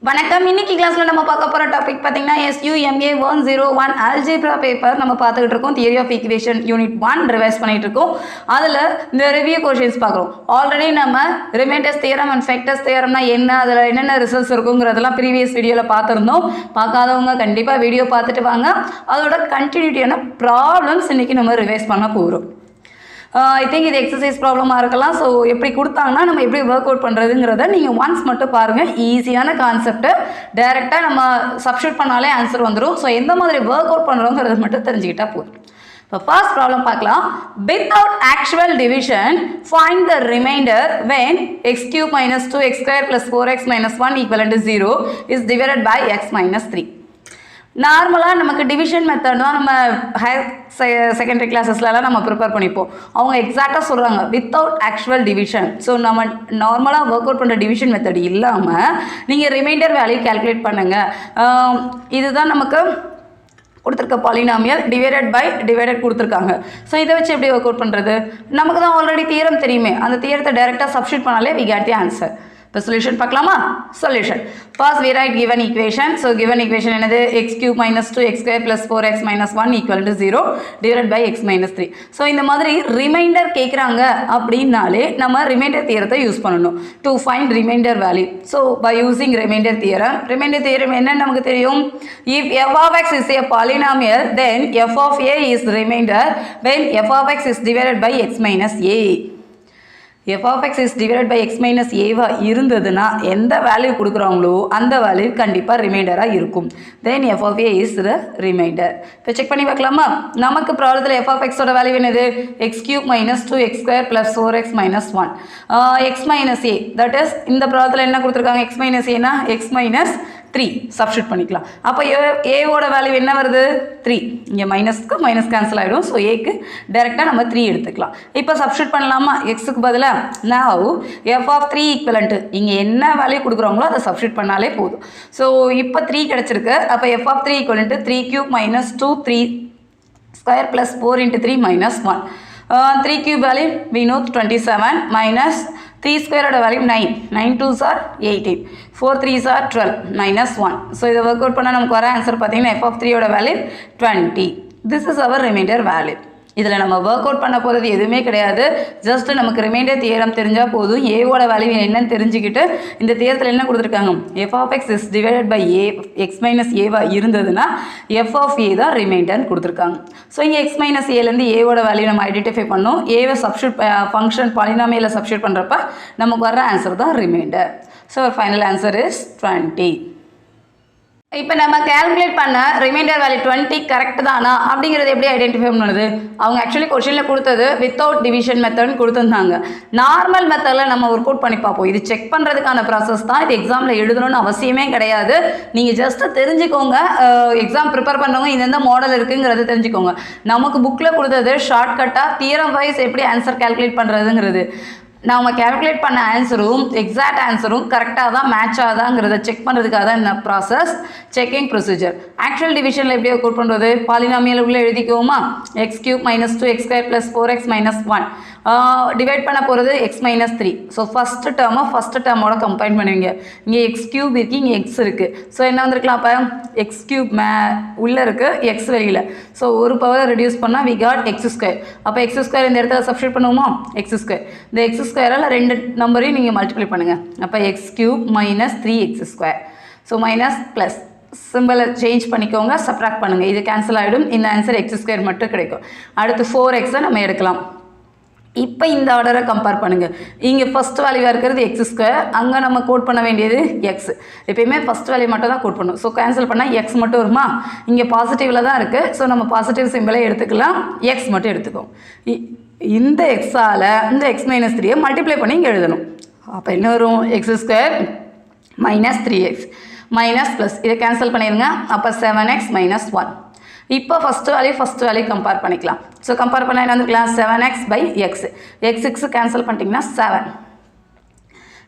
வணக்கம். இன்னைக்கு கிளாஸ்ல நம்ம பார்க்க போற டாபிக் பாத்தீங்கன்னா SUMA101 Algebra பேப்பர் நம்ம பார்த்துக்கிட்டு இருக்கோம். Theory of equation unit 1 revise பண்ணிட்டு இருக்கோம். அதுல இந்த ரிவ்யூ क्वेश्चंस பார்க்குறோம். ஆல்ரெடி நம்ம ரிமைண்டர்ஸ் தியரம் அண்ட் ஃபேக்டர்ஸ் தியரம்னா என்ன, அதுல என்னென்ன ரிசல்ட்ஸ் இருக்குங்கிறதெல்லாம் ப்ரீவியஸ் வீடியோல பார்த்துருந்தோம். பார்க்காதவங்க கண்டிப்பா வீடியோ பார்த்துட்டு வாங்க. அதோட கண்டினியூட்டியான ப்ராப்ளம்ஸ் இன்னைக்கு நம்ம ரிவைஸ் பண்ண போகிறோம். ஐ திங்க் இது எக்ஸசைஸ் ப்ராப்ளமாக இருக்கலாம். ஸோ எப்படி கொடுத்தாங்கன்னா நம்ம எப்படி ஒர்க் அவுட் பண்ணுறதுங்கிறத நீங்கள் ஒன்ஸ் மட்டும் பாருங்கள். ஈஸியான கான்செப்ட்டு டைரெக்டாக நம்ம சப்ஸ்டியூட் பண்ணாலே ஆன்சர் வந்துடும். ஸோ எந்த மாதிரி ஒர்க் அவுட் பண்ணுறோங்கிறத மட்டும் தெரிஞ்சுக்கிட்டா போதும். இப்போ ஃபர்ஸ்ட் ப்ராப்ளம் பார்க்கலாம். Without actual division find the reminder when x cube minus 2x square plus 4x minus 1 equivalent to 0 is divided by x minus 3. நார்மலாக நமக்கு டிவிஷன் மெத்தட் தான் நம்ம ஹையர் செகண்டரி கிளாஸஸ்லாம் நம்ம ப்ரிப்பேர் பண்ணிப்போம். அவங்க எக்ஸாக்டாக சொல்கிறாங்க வித்தவுட் ஆக்சுவல் டிவிஷன். ஸோ நம்ம நார்மலாக ஒர்க் அவுட் பண்ணுற டிவிஷன் மெத்தட் இல்லாமல் நீங்கள் ரிமைண்டர் வேல்யூ கேல்குலேட் பண்ணுங்கள். இதுதான் நமக்கு கொடுத்துருக்க பாலினாமியல் டிவைடட் கொடுத்துருக்காங்க. ஸோ இதை வச்சு எப்படி ஒர்க் அவுட் பண்ணுறது? நமக்கு தான் ஆல்ரெடி தியரம் தெரியுமே. அந்த தியரத்தை டைரெக்டாக சப்ஸ்டியூட் பண்ணாலே we get the answer. இப்போ சொல்யூஷன் பார்க்கலாமா? Solution first we write given equation. So given equation என்னது? x cube minus 2x square plus 4x minus 1 equal to 0 divided by x minus 3. So இந்த மாதிரி ரிமைண்டர் கேட்குறாங்க அப்படின்னாலே நம்ம reminder தியரத்தை use பண்ணணும் to find remainder value. So by using remainder theorem என்னன்னு நமக்கு தெரியும். if f of x is a polynomial then f of a is remainder when f of x is divided by x minus a. f of x is divided by x minus a இருந்ததுன்னா எந்த value கொடுக்குறாங்களோ அந்த value கண்டிப்பாக ரிமைண்டராக இருக்கும். தென் f of a is the remainder. இப்போ check பண்ணி பார்க்கலாமா? நமக்கு ப்ராப்ளத்தில் f of x ஓட வேல்யூ என்னது? x cube minus 2x square plus 4x minus 1 x minus a. That is இந்த ப்ராப்ளத்தில் என்ன கொடுத்துருக்காங்க? x minus a னா x minus 3 சப்ஸ்டியூட் பண்ணிக்கலாம். அப்போ ஏவோட வேல்யூ என்ன வருது? 3. இங்கே மைனஸ்க்கு மைனஸ் கேன்சல் ஆகிடும். ஸோ ஏக்கு டைரெக்டாக நம்ம 3 எடுத்துக்கலாம். இப்போ சப்ஸ்டியூட் பண்ணலாமா? எக்ஸுக்கு பதிலாக now f of 3 equivalent இங்கே என்ன வேல்யூ கொடுக்குறாங்களோ அதை சப்ஸ்டியூட் பண்ணாலே போதும். ஸோ இப்போ 3 கிடச்சிருக்கு. அப்போ f of 3 equivalent 3 cube minus 2 3 square plus 4 into 3 minus 1. 3 cube value we know 27 minus 3 square value 9. 9 2s are 18. 4 3s are 12 minus 1. So இதை ஒர்க் அவுட் பண்ணால் நமக்கு வர ஆன்சர் பார்த்தீங்கன்னா f of 3 ஓட value 20. This is our remainder value. இதில் நம்ம work out பண்ண போகிறது எதுவுமே கிடையாது. ஜஸ்ட் நமக்கு ரிமைண்டர் தியரம் தெரிஞ்சால் போதும். ஏவோட வேல்யூ என்னன்னு தெரிஞ்சுக்கிட்டு இந்த தியரத்தில் என்ன கொடுத்துருக்காங்க? f of x is divided by a x minus a இருந்ததுன்னா f of a தான் ரிமைண்டர்னு கொடுத்துருக்காங்க. ஸோ இங்கே x minus aலேருந்து ஏவோட வேல்யூ நம்ம ஐடென்டிஃபை பண்ணோம். ஏவை சப்ஸ்டியூட் ஃபங்க்ஷன் பாலினாமியலில் சப்ஸ்டியூட் பண்ணுறப்ப நமக்கு வர்ற ஆன்சர் தான் remainder. So final answer is 20. இப்போ நம்ம கேல்குலேட் பண்ண ரிமைண்டர் வேல்யூ 20 கரெக்ட் தானா அப்படிங்கிறது எப்படி ஐடென்டிஃபை பண்ணுது? அவங்க ஆக்சுவலி கொஸ்டினில் கொடுத்தது வித்தவுட் டிவிஷன் மெத்தட்னு கொடுத்துருந்தாங்க. நார்மல் மெத்தடில் நம்ம ஒர்க் அவுட் பண்ணி பார்ப்போம். இது செக் பண்ணுறதுக்கான ப்ராசஸ் தான். இது எக்ஸாமில் எழுதணும்னு அவசியமே கிடையாது. நீங்கள் ஜஸ்ட்டு தெரிஞ்சுக்கோங்க. எக்ஸாம் ப்ரிப்பேர் பண்ணவங்க இந்த மாடல் இருக்குங்கிறத தெரிஞ்சுக்கோங்க. நமக்கு புக்கில் கொடுத்தது ஷார்ட்கட்டாக தியரம் வைஸ் எப்படி ஆன்சர் கேல்குலேட் பண்ணுறதுங்கிறது. நம்ம கேல்குலேட் பண்ண ஆன்சரும் எக்ஸாக்ட் ஆன்சரும் கரெக்டாக தான் மேட்ச் ஆகுதாங்கிறத செக் பண்ணுறதுக்காக தான் இந்த ப்ராசஸ் செக்கிங் ப்ரொசீஜர். ஆக்சுவல் டிவிஷனில் எப்படி ஒர்க் அவுட் பண்ணுறது? பாலினாமியல் உள்ளே எழுதிக்குவோமா? x cube minus 2x square plus 4x minus 1 divide பண்ண போகிறது x minus 3. ஸோ ஃபஸ்ட்டு டேர்மோட கம்பைன் பண்ணுவீங்க. இங்கே x cube இருக்குது, இங்கே x இருக்குது. ஸோ என்ன வந்திருக்கலாம்? அப்போ x cube உள்ளே இருக்குது, x வெளியில். ஸோ ஒரு பவர் ரெடியூஸ் பண்ணால் we got x square. அப்போ x square இந்த இடத்துல சப்ஸ்டியூட் பண்ணுவோமா? x square. இந்த x ஸ்கொயரால் ரெண்டு நம்பரையும் நீங்கள் மல்டிப்ளை பண்ணுங்கள். அப்போ x cube minus 3x square. So minus plus சிம்பிளை சேஞ்ச் பண்ணிக்கோங்க, சப்ராக்ட் பண்ணுங்கள். இது கேன்சல் ஆகிடும். இந்த ஆன்சர் x ஸ்கொயர் மட்டும் கிடைக்கும். அடுத்து 4xஐ நம்ம எடுக்கலாம். இப்போ இந்த ஆர்டரை கம்பேர் பண்ணுங்கள். இங்கே ஃபஸ்ட் வேல்யூவாக இருக்கிறது x ஸ்கொயர், அங்கே நம்ம கோட் பண்ண வேண்டியது x. எப்பயுமே ஃபஸ்ட் வேல்யூ மட்டும் தான் கோட் பண்ணணும். ஸோ கேன்சல் பண்ணால் x மட்டும் வருமா? இங்கே பாசிட்டிவில் தான் இருக்குது. ஸோ நம்ம பாசிட்டிவ் சிம்பிளை எடுத்துக்கலாம், x மட்டும் எடுத்துக்கோம். இந்த எக்ஸால் இந்த x minus 3ஐ மல்டிப்ளை பண்ணி இங்கே எழுதணும். அப்போ என்ன வரும்? x square minus 3x minus plus இதை கேன்சல் பண்ணிடுங்க. அப்போ 7x minus 1. இப்போ ஃபஸ்ட் வேல்யூ கம்பேர் பண்ணிக்கலாம். ஸோ கம்பேர் பண்ணால் என்ன வந்துக்கலாம்? 7x by x. x cancel பண்ணிட்டீங்கன்னா 7.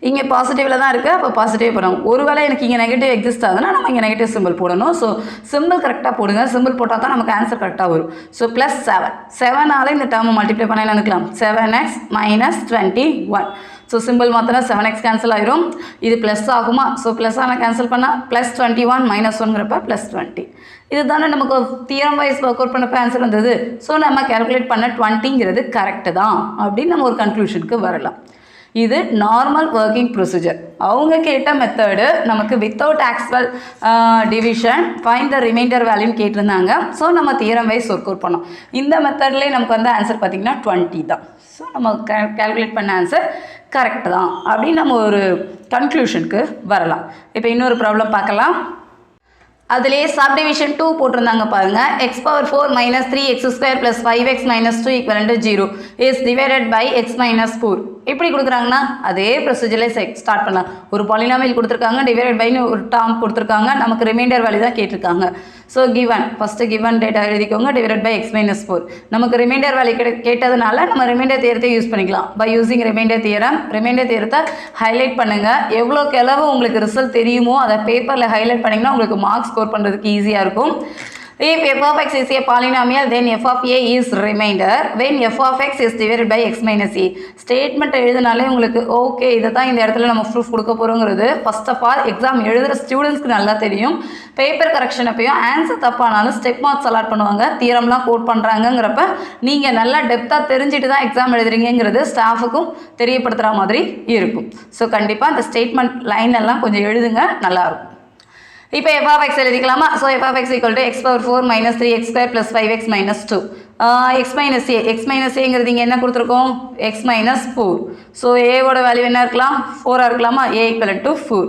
இங்கே பாசிட்டிவில் தான் இருக்குது. அப்போ பாசிட்டிவ் போடுறோம். ஒருவேளை எனக்கு இங்கே நெகட்டிவ் எக்ஸிஸ்ட் ஆகுதுன்னா நம்ம இங்கே நெகட்டிவ் சிம்பிள் போடணும். ஸோ சிம்பிள் கரெக்டாக போடுங்க. சிம்பிள் போட்டால் தான் நமக்கு ஆன்சர் கரெக்டாக வரும். ஸோ +7 7ஆல் இந்த டேர்மை மல்டிப்ளை பண்ண நினைக்கலாம். 7x minus 21. ஸோ சிம்பிள் மாற்றினா 7x கேன்சல் ஆயிரும். இது ப்ளஸ் ஆகுமா? ஸோ ப்ளஸ் ஆனால் கேன்சல் பண்ணால் +21 -1ங்கிறப்ப +20. இது தானே நமக்கு தியரம் வைஸ் ஒர்க் அவுட் பண்ணப்போ ஆன்சர் வந்தது. ஸோ நம்ம கேல்குலேட் பண்ண 20ங்கிறது கரெக்டு தான் அப்படின்னு நம்ம ஒரு கன்க்ளூஷனுக்கு வரலாம். இது நார்மல் ஒர்க்கிங் ப்ரொசீஜர். அவங்க கேட்ட மெத்தடு நமக்கு without actual division find the remainder வேல்யூன்னு கேட்டிருந்தாங்க. ஸோ நம்ம தியரம் வைஸ் ஒர்க் அவுட் பண்ணோம். இந்த மெத்தட்லேயே நமக்கு வந்து ஆன்சர் பார்த்திங்கன்னா 20 தான். ஸோ நம்ம கேல்குலேட் பண்ண ஆன்சர் கரெக்டு தான் அப்படின்னு நம்ம ஒரு கன்க்ளூஷனுக்கு வரலாம். இப்போ இன்னொரு ப்ராப்ளம் பார்க்கலாம். அதிலேயே சப்டிவிஷன் 2 போட்டிருந்தாங்க பாருங்கள். x⁴ - 3x² + 5x - 2 = 0 is divided by x - 4. எப்படி கொடுக்குறாங்கன்னா அதே ப்ரொசீஜர்லேயே ஸ்டார்ட் பண்ணலாம். ஒரு பாலினாமியல் கொடுத்துருக்காங்க, டிவைடட் பைன்னு ஒரு டேர்ம் கொடுத்துருக்காங்க, நமக்கு ரிமைண்டர் வேல்யூ தான் கேட்டிருக்காங்க. So given first given data எழுதிக்கோங்க, டிவைடட் பை x - 4. நமக்கு ரிமைண்டர் வேல்யூ கேட்டதுனால நம்ம ரிமைண்டர் தியரத்தை யூஸ் பண்ணிக்கலாம். By using remainder theorem. Remainder தியரத்தை ஹைலைட் பண்ணுங்கள். எவ்வளோக்கு எவ்வளவு உங்களுக்கு ரிசல்ட் தெரியுமோ அதை பேப்பரில் ஹைலைட் பண்ணிங்கன்னா உங்களுக்கு மார்க்ஸ் ஸ்கோர் பண்ணுறதுக்கு ஈஸியாக இருக்கும். If f of x is a polynomial, then f of a is remainder when f of x is divided by x minus a. Statement எழுதினாலே உங்களுக்கு ஓகே இதை தான் இந்த இடத்துல நம்ம ப்ரூஃப் கொடுக்க போகிறோங்கிறது ஃபர்ஸ்ட் ஆஃப் ஆல் எக்ஸாம் எழுதுகிற ஸ்டூடெண்ட்ஸ்க்கு நல்லா தெரியும். பேப்பர் கரெக்ஷன் அப்பையும் ஆன்சர் தப்பானாலும் ஸ்டெப் மார்க்ஸ் அலாட் பண்ணுவாங்க. தியரம்லாம் கோட் பண்ணுறாங்கங்கிறப்ப நீங்கள் நல்லா டெப்த்தாக தெரிஞ்சுட்டு தான் எக்ஸாம் எழுதுறீங்கிறது ஸ்டாஃபுக்கும் தெரியப்படுத்துகிற மாதிரி இருக்கும். ஸோ கண்டிப்பாக அந்த ஸ்டேட்மெண்ட் லைன் எல்லாம் கொஞ்சம் எழுதுங்க, நல்லாயிருக்கும். இப்போ f of x எழுதிக்கலாமா? So f of x = x⁴ - 3x² + 5x - 2 x - a. x - aங்கிறது இங்கே என்ன கொடுத்துருக்கோம்? x - 4. ஸோ ஏவோட வேல்யூ என்ன இருக்கலாம்? 4 இருக்கலாமா? a = 4.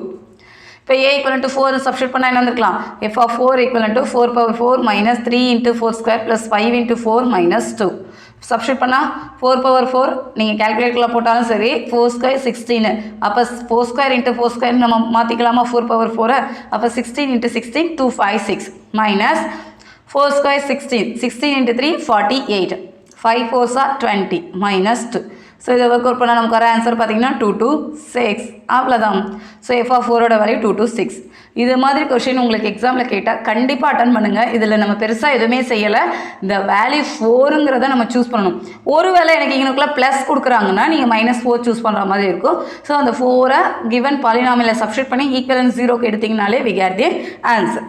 இப்போ a = 4 சப்ஸ்டிட் பண்ணால் என்ன வந்துருக்கலாம்? f of 4 = 4⁴ - 3 × 4² + 5 × 4 - 2. சப்ஸ்டிட் பண்ணால் 4⁴ நீங்கள் கேல்குலேட்டரில் போட்டாலும் சரி 4² 16. அப்போ 4² × 4² நம்ம மாற்றிக்கலாமா? 4⁴ அப்போ 16 × 16 256 மைனஸ் 4² 16 16 × 3 48 5 4s 20 -2. ஸோ இதை ஒர்க் அவுட் பண்ணால் நமக்கு வர ஆன்சர் பார்த்தீங்கன்னா 226. அவ்வளோதான். ஸோ f of 4ஓட வேல்யூ 226. இது மாதிரி கொஷின் உங்களுக்கு எக்ஸாமில் கேட்டால் கண்டிப்பாக அட்டன் பண்ணுங்கள். இதில் நம்ம பெருசாக எதுவுமே செய்யலை. இந்த வேல்யூ 4ங்கிறத நம்ம சூஸ் பண்ணணும். ஒருவேளை எனக்கு இங்கனுக்குள்ளே ப்ளஸ் கொடுக்குறாங்கன்னா நீங்கள் -4 சூஸ் பண்ணுற மாதிரி இருக்கும். ஸோ அந்த 4ஐ கிவன் பாலினாமியில் சப்ஸ்டிட் பண்ணி ஈக்குவலன்ட் 0க்கு எடுத்திங்கனாலே we get the answer.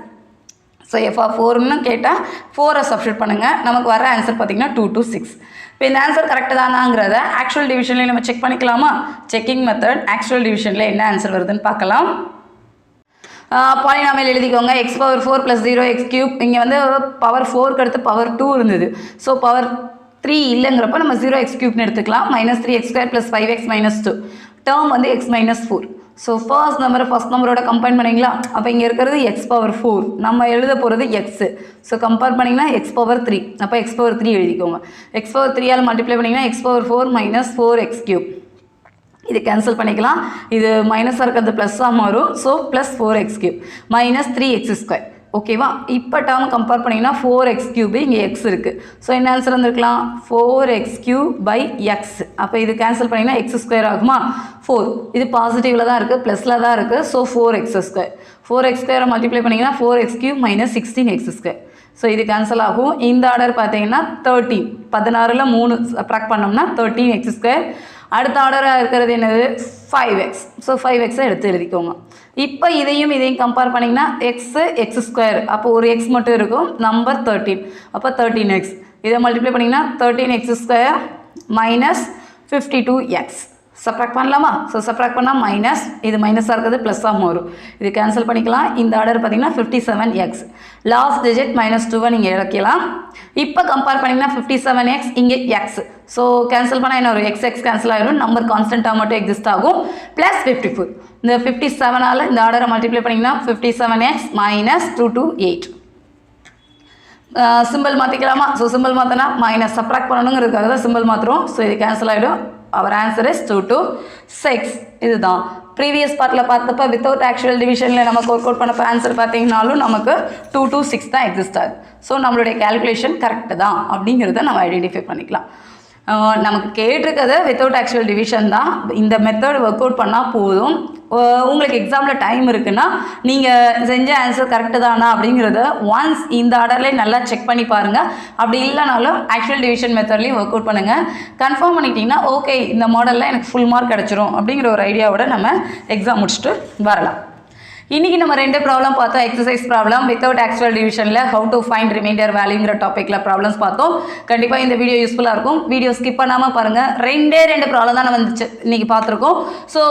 So f of 4ன்னு கேட்டால் 4ஐ சப்ஸ்டிட் பண்ணுங்கள். நமக்கு வர ஆன்சர் பார்த்தீங்கன்னா 226. இப்போ இந்த ஆன்சர் கரெக்டு தானாங்கிறத ஆக்சுவல் டிவிஷன்லேயே நம்ம செக் பண்ணிக்கலாமா? செக்கிங் மெத்தட் ஆக்சுவல் டிவிஷனில் என்ன ஆன்சர் வருதுன்னு பார்க்கலாம். பாலினாமியல் எழுதிக்கோங்க. x⁴ + 0x³ இங்கே வந்து பவர் 4க்கு அடுத்து பவர் 2 இருந்தது. ஸோ பவர் 3 இல்லைங்கிறப்ப நம்ம 0x³ எடுத்துக்கலாம். -3x² + 5x - 2 டேர்ம் வந்து x - 4. ஸோ ஃபர்ஸ்ட் நம்பரோட கம்பைன் பண்ணிங்களா? அப்போ இங்கே இருக்கிறது x⁴ நம்ம எழுத போகிறது எக்ஸு. ஸோ கம்பேர் பண்ணிங்கன்னா x⁴. அப்போ x⁴ எழுதிக்கோங்க. x⁴ மல்டிப்ளை பண்ணிங்கன்னா x⁴ - 4x³ இது கேன்சல் பண்ணிக்கலாம். இது மைனஸாக இருக்கிறது ப்ளஸ்ஸாக மாறும். So +4x³ -3x². ஓகேவா? இப்போ டேர்ம் கம்பேர் பண்ணிங்கன்னா 4x³ இங்கே x இருக்குது. ஸோ என்ன ஆன்சர் வந்துருக்கலாம்? 4x³ x. அப்போ இது கேன்சல் பண்ணிங்கன்னா x² ஆகுமா? 4 இது பாசிட்டிவில் தான் இருக்குது, ப்ளஸில் தான் இருக்குது. So 4x². 4x² மல்டிப்ளை பண்ணிங்கன்னா 4x³ - 16x². ஸோ இது கேன்சல் ஆகும். இந்த ஆர்டர் பார்த்தீங்கன்னா 13 16ல் 3 சப்ராக்ட் பண்ணோம்னா 13x². அடுத்த ஆர்டராக இருக்கிறது என்னது? 5x. ஸோ 5xஐ எடுத்து எழுதிக்கோங்க. இப்போ இதையும் கம்பேர் பண்ணிங்கன்னா x². அப்போ ஒரு x மட்டும் இருக்கும். நம்பர் 13. அப்போ 13x. இதை மல்டிப்ளை பண்ணிங்கன்னா 13x² - 52x. சப்ராக்ட் பண்ணலாமா? ஸோ சப்ராக்ட் பண்ணால் மைனஸ், இது மைனஸாக இருக்கிறது ப்ளஸ்ஸாக மாறும். இது கேன்சல் பண்ணிக்கலாம். இந்த ஆர்டர் பார்த்தீங்கன்னா 57x. லாஸ்ட் டிஜிட் -2 நீங்கள் இறக்கலாம். இப்போ கம்பேர் பண்ணிங்கன்னா 57x இங்கே x. ஸோ கேன்சல் பண்ணால் என்ன வரும்? x கேன்சல் ஆகிடும். நம்பர் கான்ஸ்டண்ட்டாக மட்டும் எக்ஸிஸ்ட் ஆகும். +54. இந்த 57ஆல் இந்த ஆர்டரை மல்டிப்ளை பண்ணிங்கன்னா 57x - 228. சிம்பிள் மாற்றிக்கலாமா? ஸோ சிம்பிள் மாற்றினா மைனஸ் சப்ராக்ட் பண்ணணுங்கிறதுக்காக தான் சிம்பிள் மாற்றுறோம். ஸோ இது கேன்சல் ஆகிடும். அவர் ஆன்சர் இஸ் 226. இதுதான் ப்ரீவியஸ் பார்ட்டில் பார்த்தப்ப வித்தவுட் ஆக்சுவல் டிவிஷனில் நமக்கு ஒர்க் அவுட் பண்ணப்போ ஆன்சர் பார்த்தீங்கனாலும் நமக்கு 226 தான் எக்ஸிஸ்ட் ஆகுது. ஸோ நம்மளுடைய கேல்குலேஷன் கரெக்டு தான் அப்படிங்கிறத நம்ம ஐடென்டிஃபை பண்ணிக்கலாம். நமக்கு கேட்டிருக்கிறது வித்தவுட் ஆக்சுவல் டிவிஷன் தான். இந்த மெத்தட் ஒர்க் அவுட் பண்ணால் போதும். உங்களுக்கு எக்ஸாமில் டைம் இருக்குன்னா நீங்கள் செஞ்ச ஆன்சர் கரெக்டு தானா அப்படிங்கிறத ஒன்ஸ் இந்த ஆர்டர்லேயே நல்லா செக் பண்ணி பாருங்கள். அப்படி இல்லைனாலும் ஆக்சுவல் டிவிஷன் மெத்தட்லேயும் ஒர்க் அவுட் பண்ணுங்கள். கன்ஃபார்ம் பண்ணிட்டீங்கன்னா ஓகே இந்த மாடலில் எனக்கு ஃபுல் மார்க் கிடச்சிரும் அப்படிங்கிற ஒரு ஐடியாவோட நம்ம எக்ஸாம் முடிச்சுட்டு வரலாம். இன்றைக்கி நம்ம 2 ப்ராப்ளம் பார்த்தோம். எக்ஸசைஸ் ப்ராப்ளம் வித்தவுட் ஆக்சுவல் டிவிஷனில் ஹவு டு ஃபைண்ட் ரிமைண்டர் வேல்யூங்கிற டாப்பிக்கில் ப்ராப்ளம்ஸ் பார்த்தோம். கண்டிப்பாக இந்த வீடியோ யூஸ்ஃபுல்லாக இருக்கும். வீடியோ ஸ்கிப் பண்ணாமல் பாருங்கள். 2 ப்ராப்ளம் தான் வந்துச்சு இன்றைக்கி பார்த்துருக்கோம். ஸோ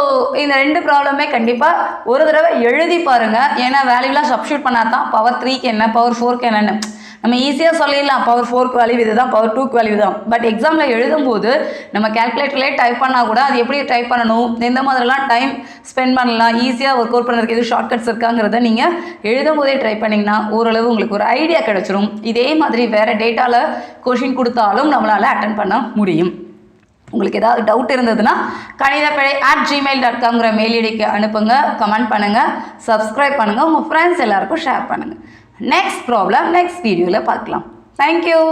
இந்த 2 ப்ராப்ளமே கண்டிப்பாக ஒரு தடவை எழுதி பாருங்கள். ஏன்னா வேல்யூலாம் சப்ஸ்டியூட் பண்ணால் தான் பவர் 3க்கு என்ன பவர் 4க்கு என்னென்னு நம்ம ஈஸியாக சொல்லிடலாம். பவர் 4க்கு வேல்யூ இது தான், பவர் 2க்கு வேல்யூ தான். பட் எக்ஸாமில் எழுதும்போது நம்ம கேல்குலேட்டர்லேயே டைப் பண்ணால் கூட அது எப்படி டைப் பண்ணணும், எந்த மாதிரிலாம் டைம் ஸ்பெண்ட் பண்ணலாம், ஈஸியாக ஒர்க் அவுட் பண்ணுறதுக்கு எதுவும் ஷார்ட்கட்ஸ் இருக்காங்கிறத நீங்கள் எழுதும் போதே ட்ரை பண்ணிங்கன்னா ஓரளவு உங்களுக்கு ஒரு ஐடியா கிடச்சிரும். இதே மாதிரி வேறு டேட்டாவில் கொஷின் கொடுத்தாலும் நம்மளால் அட்டன் பண்ண முடியும். உங்களுக்கு ஏதாவது டவுட் இருந்ததுன்னா KanithaPezhai@gmail.com மெயில் ஐடிக்கு அனுப்புங்க, கமெண்ட் பண்ணுங்கள், சப்ஸ்கிரைப் பண்ணுங்கள், உங்கள் ஃப்ரெண்ட்ஸ் எல்லாருக்கும் ஷேர் பண்ணுங்கள். நெக்ஸ்ட் ப்ராப்ளம் நெக்ஸ்ட் வீடியோவில் பார்க்கலாம். தேங்க்யூ.